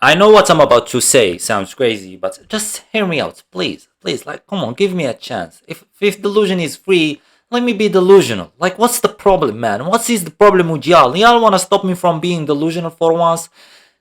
I know what I'm about to say sounds crazy, but just hear me out, please. Please, like, come on, give me a chance. If delusion is free, let me be delusional. Like, what's the problem, man? What is the problem with y'all? Y'all wanna stop me from being delusional for once?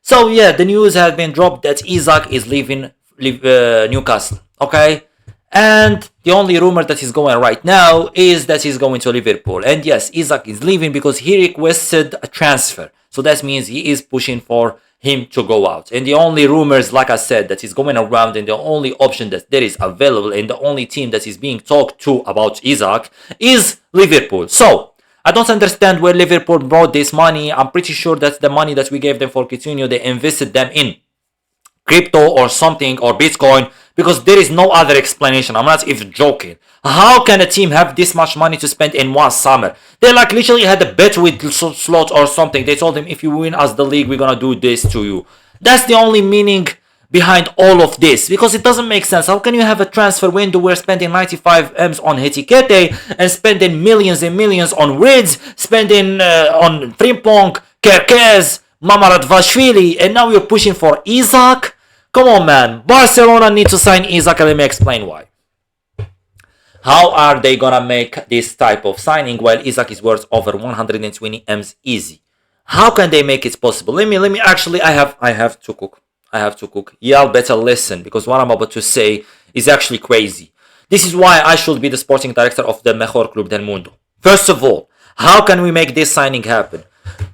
So yeah, the news has been dropped that Isak is leaving Newcastle. Okay, and the only rumor that is going right now is that he's going to Liverpool. And yes, Isak is leaving because he requested a transfer. So that means he is pushing for him to go out. And the only rumors, like I said, that is going around and the only option that there is available and the only team that is being talked to about Isak is Liverpool. So I don't understand where Liverpool brought this money. I'm pretty sure that the money that we gave them for Coutinho, they invested them in crypto or something or Bitcoin, because there is no other explanation. I'm not even joking. How can a team have this much money to spend in one summer? They like literally had a bet with Slot or something. They told him, if you win us the league, we're gonna do this to you. That's the only meaning behind all of this, because it doesn't make sense. How can you have a transfer window where spending 95 M's on Etiquette and spending millions and millions on Rids, spending on Frimpong, Kerkez, Mamaradvashvili, and now you're pushing for Isak? Come on, man. Barcelona need to sign Isak, and let me explain why. How are they gonna make this type of signing while Isak is worth over 120 M's easy? How can they make it possible? Let me actually, I have to cook. Y'all better listen, because what I'm about to say is actually crazy. This is why I should be the sporting director of the Mejor Club del Mundo. First of all, how can we make this signing happen?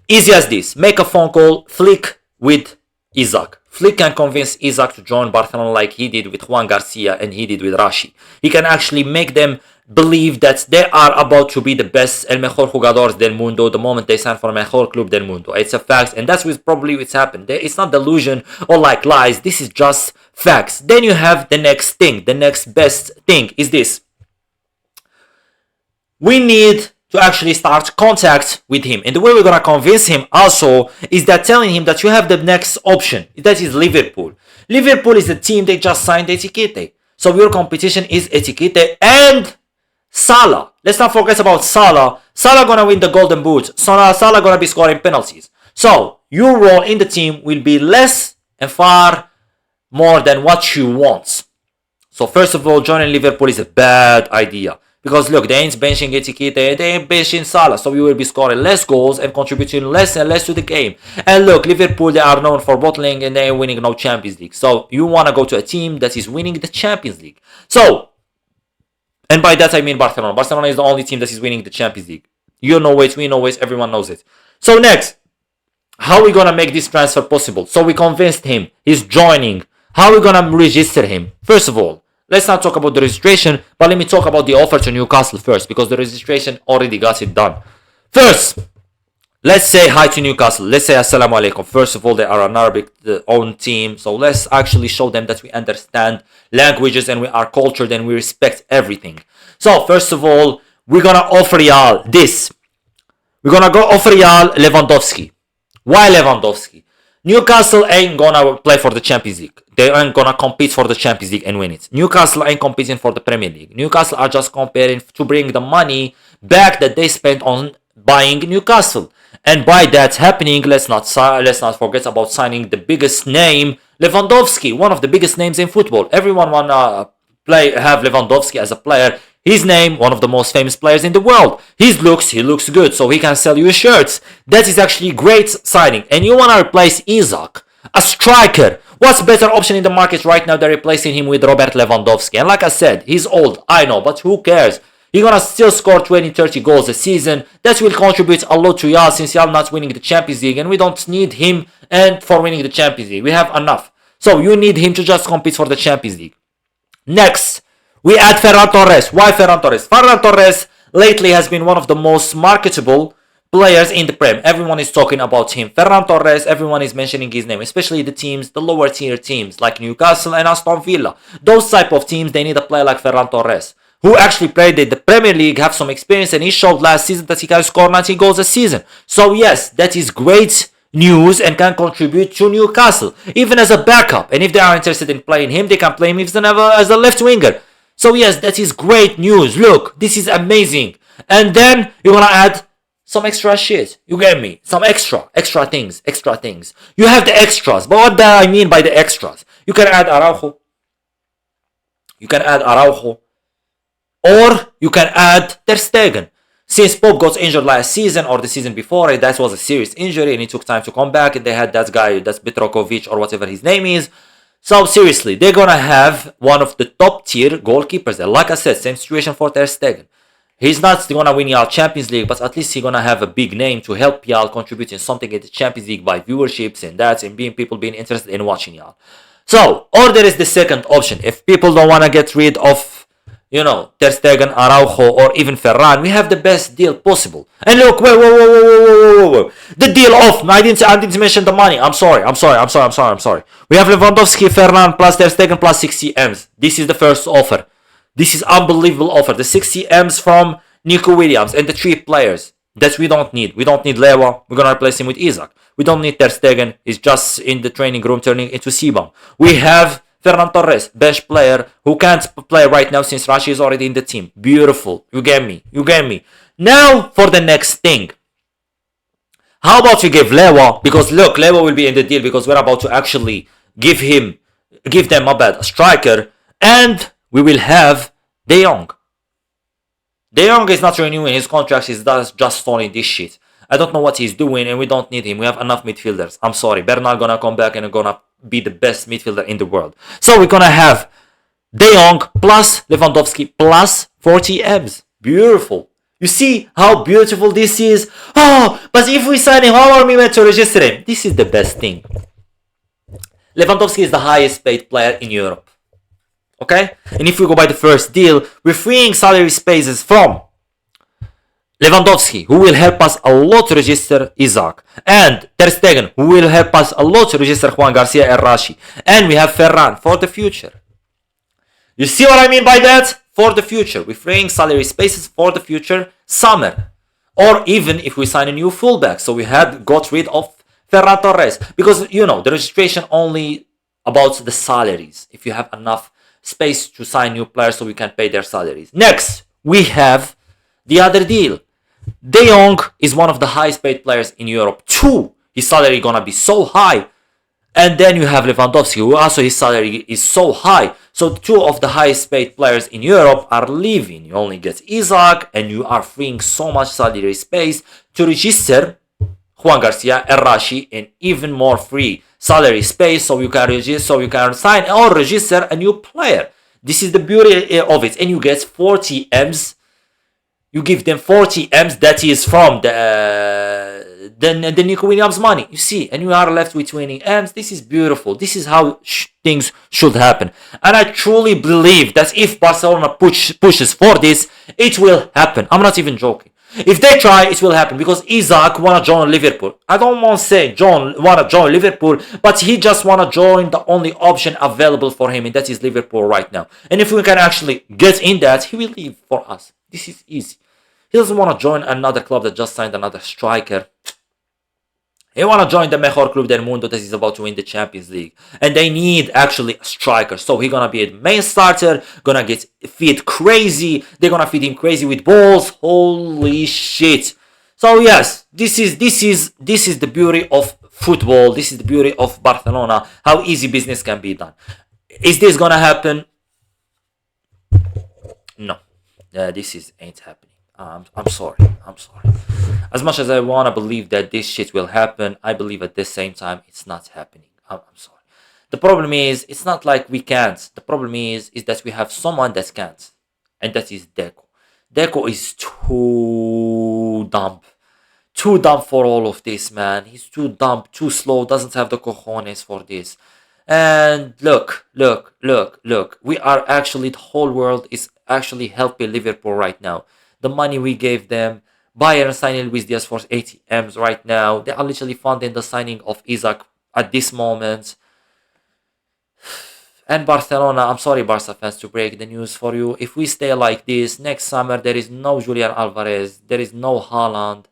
Easy as this. Make a phone call, Flick with Isak. Flick can convince Isak to join Barcelona like he did with Juan Garcia and he did with Rashi. He can actually make them believe that they are about to be the best El Mejor Jugadores del Mundo the moment they sign for Mejor Club del Mundo. It's a fact, and that's probably what's happened. It's not delusion or like lies. This is just facts. Then you have the next thing. The next best thing is this. We need to actually start contact with him. And the way we're going to convince him also is that telling him that you have the next option. That is Liverpool. Liverpool is the team they just signed Etiquette. So your competition is Etiquette and Salah. Let's not forget about Salah. Salah going to win the Golden Boot. Salah going to be scoring penalties. So your role in the team will be less and far more than what you want. So first of all, joining Liverpool is a bad idea. Because look, they ain't benching Etiquette, they ain't benching Salah. So you will be scoring less goals and contributing less and less to the game. And look, Liverpool, they are known for bottling and they ain't winning no Champions League. So you want to go to a team that is winning the Champions League. So, and by that I mean Barcelona. Barcelona is the only team that is winning the Champions League. You know it, we know it, everyone knows it. So next, how are we going to make this transfer possible? So we convinced him, he's joining. How are we going to register him? First of all, let's not talk about the registration, but let me talk about the offer to Newcastle first, because the registration already got it done. First, let's say hi to Newcastle. Let's say assalamu alaikum. First of all, they are an Arabic owned team, so let's actually show them that we understand languages and we are cultured and we respect everything. So first of all, we're gonna offer y'all this. We're gonna go offer y'all Lewandowski. Why Lewandowski? Newcastle ain't gonna play for the Champions League. They ain't gonna compete for the Champions League and win it. Newcastle ain't competing for the Premier League. Newcastle are just comparing to bring the money back that they spent on buying Newcastle. And by that happening, let's not forget about signing the biggest name, Lewandowski, one of the biggest names in football. Everyone wanna have Lewandowski as a player. His name, one of the most famous players in the world. He looks good, so he can sell you shirts. That is actually great signing. And you want to replace Isak, a striker. What's better option in the market right now than replacing him with Robert Lewandowski? And like I said, he's old, I know, but who cares? He's gonna still score 20-30 goals a season. That will contribute a lot to y'all, since y'all not winning the Champions League, and we don't need him and for winning the Champions League. We have enough. So you need him to just compete for the Champions League. Next, we add Ferran Torres. Why Ferran Torres? Ferran Torres lately has been one of the most marketable players in the Prem. Everyone is talking about him. Ferran Torres, everyone is mentioning his name, especially the lower tier teams like Newcastle and Aston Villa. Those type of teams, they need a player like Ferran Torres, who actually played in the Premier League, have some experience, and he showed last season that he can score 19 goals a season. So yes, that is great news and can contribute to Newcastle, even as a backup. And if they are interested in playing him, they can play him as a left winger. So yes, that is great news. Look, this is amazing. And then you're gonna add some extra shit. You get me? Some extra things. You have the extras, but what do I mean by the extras? You can add Araujo. Or you can add Ter Stegen. Since Pope got injured last season or the season before, that was a serious injury and it took time to come back. And they had that guy, that's Petrokovic or whatever his name is. So seriously, they're gonna have one of the top tier goalkeepers there. Like I said, same situation for Ter Stegen. He's not gonna win y'all Champions League, but at least he's gonna have a big name to help y'all contributing something in the Champions League by viewerships and that, and people being interested in watching y'all. So, or there is the second option. If people don't wanna get rid of, Ter Stegen, Araujo, or even Ferran, we have the best deal possible. And look, whoa. The deal off. I didn't mention the money. I'm sorry. We have Lewandowski, Ferran, plus Ter Stegen, plus 60 M's. This is the first offer. This is unbelievable offer. The 60 M's from Nico Williams and the 3 players that we don't need. We don't need Lewa. We're going to replace him with Isak. We don't need Ter Stegen. He's just in the training room turning into Sibam. We have Ferran Torres, bench player who can't play right now since Rashi is already in the team. Beautiful. You get me. Now for the next thing. How about we give Lewa? Because look, Lewa will be in the deal because we're about to actually give them a striker. And we will have De Jong. De Jong is not renewing his contract. He's just stalling this shit. I don't know what he's doing and we don't need him. We have enough midfielders. I'm sorry. Bernal gonna come back and gonna be the best midfielder in the world. So we're gonna have De Jong plus Lewandowski plus 40 M's. Beautiful. You see how beautiful this is? Oh, but if we sign him, how are we meant to register him? This is the best thing. Lewandowski is the highest paid player in Europe. Okay? And if we go by the first deal, we're freeing salary spaces from Lewandowski, who will help us a lot to register Isak, and Ter Stegen, who will help us a lot to register Juan Garcia and Rashi, and we have Ferran for the future. You see what I mean by that? For the future. We're freeing salary spaces for the future summer. Or even if we sign a new fullback. So we had got rid of Ferran Torres. Because, the registration only about the salaries. If you have enough space to sign new players so we can pay their salaries. Next, we have the other deal. De Jong is one of the highest paid players in Europe too. His salary gonna be so high. And then you have Lewandowski, who also his salary is so high. So 2 of the highest paid players in Europe are leaving. You only get Isak and you are freeing so much salary space to register Juan Garcia and Rashi and even more free salary space so you can register, so you can sign or register a new player. This is the beauty of it. And you get 40 M's. You give them 40 M's that is from the Nico Williams money. You see, and you are left with 20 M's. This is beautiful. This is how things should happen. And I truly believe that if Barcelona pushes for this, it will happen. I'm not even joking. If they try, it will happen because Isak wanna join Liverpool. I don't want to say John wanna join Liverpool, but he just wanna join the only option available for him, and that is Liverpool right now. And if we can actually get in that, he will leave for us. This is easy. He doesn't want to join another club that just signed another striker. He want to join the Mejor Club del Mundo that is about to win the Champions League. And they need actually a striker. So he's going to be a main starter. Going to get feed crazy. They're going to feed him crazy with balls. Holy shit. So yes, this is the beauty of football. This is the beauty of Barcelona. How easy business can be done. Is this going to happen? No. This ain't happening. I'm sorry. As much as I want to believe that this shit will happen, I believe at the same time it's not happening. I'm sorry. The problem is, it's not like we can't. The problem is that we have someone that can't. And that is Deco. Deco is too dumb. Too dumb for all of this, man. He's too dumb, too slow, doesn't have the cojones for this. And look. We are actually, the whole world is actually helping Liverpool right now. The money we gave them, Bayern signing Luis Diaz for 80 M's right now. They are literally funding the signing of Isak at this moment. And Barcelona, I'm sorry Barca fans to break the news for you. If we stay like this, next summer there is no Julian Alvarez, there is no Haaland,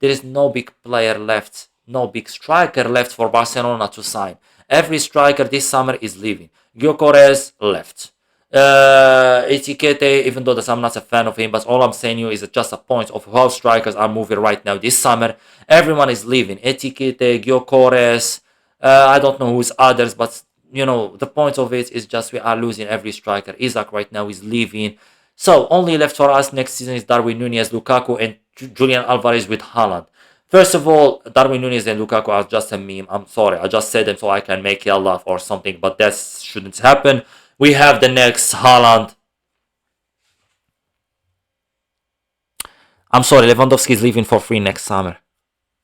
there is no big player left, no big striker left for Barcelona to sign. Every striker this summer is leaving. Gyökeres left. Etiquette, even though that I'm not a fan of him, but all I'm saying you is just a point of how strikers are moving right now this summer. Everyone is leaving. Etiquette, Gyökeres, I don't know who's others, but the point of it is just we are losing every striker. Isak right now is leaving. So only left for us next season is Darwin Núñez, Lukaku, and Julian Alvarez with Haaland. First of all, Darwin Núñez and Lukaku are just a meme. I'm sorry, I just said them so I can make you laugh or something, but that shouldn't happen. We have the next Haaland. I'm sorry, Lewandowski is leaving for free next summer.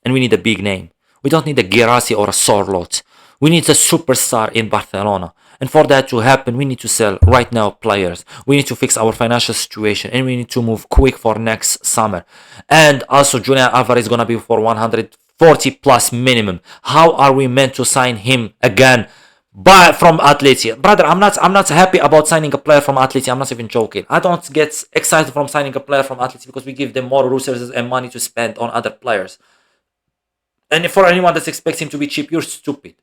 And we need a big name. We don't need a Guirassy or a Sorloth. We need a superstar in Barcelona. And for that to happen, we need to sell right now players. We need to fix our financial situation. And we need to move quick for next summer. And also, Julian Alvarez is going to be for 140 plus minimum. How are we meant to sign him again? But from Atleti, brother, I'm not happy about signing a player from Atleti. I'm not even joking. I don't get excited from signing a player from Atleti because we give them more resources and money to spend on other players. And for anyone that expects him to be cheap, you're stupid.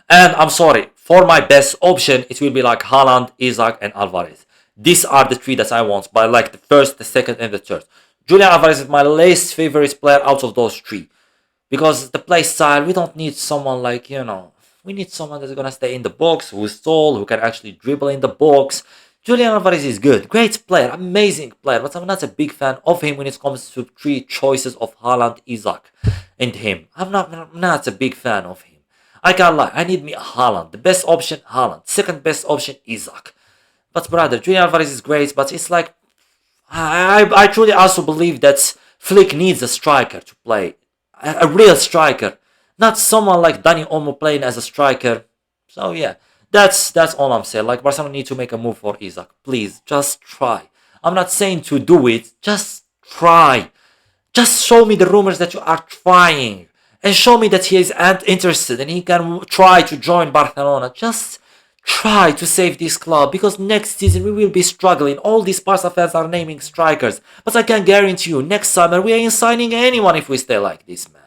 And I'm sorry, for my best option, it will be like Haaland, Isak, and Alvarez. These are the three that I want, but like the first, the second, and the third. Julian Alvarez is my least favorite player out of those three. Because the play style, we don't need someone like, we need someone that's going to stay in the box, who's tall, who can actually dribble in the box. Julian Alvarez is good, great player, amazing player, but I'm not a big fan of him when it comes to three choices of Haaland, Isak, and him. I'm not a big fan of him. I can't lie, I need me a Haaland. The best option, Haaland. Second best option, Isak. But brother, Julian Alvarez is great, but it's like, I truly also believe that Flick needs a striker to play. A real striker. Not someone like Dani Olmo playing as a striker. So yeah, that's all I'm saying. Like, Barcelona need to make a move for Isak. Please, just try. I'm not saying to do it. Just try. Just show me the rumors that you are trying. And show me that he is interested and he can try to join Barcelona. Just try to save this club, because next season we will be struggling. All these Barca fans are naming strikers. But I can guarantee you, next summer we ain't signing anyone if we stay like this, man.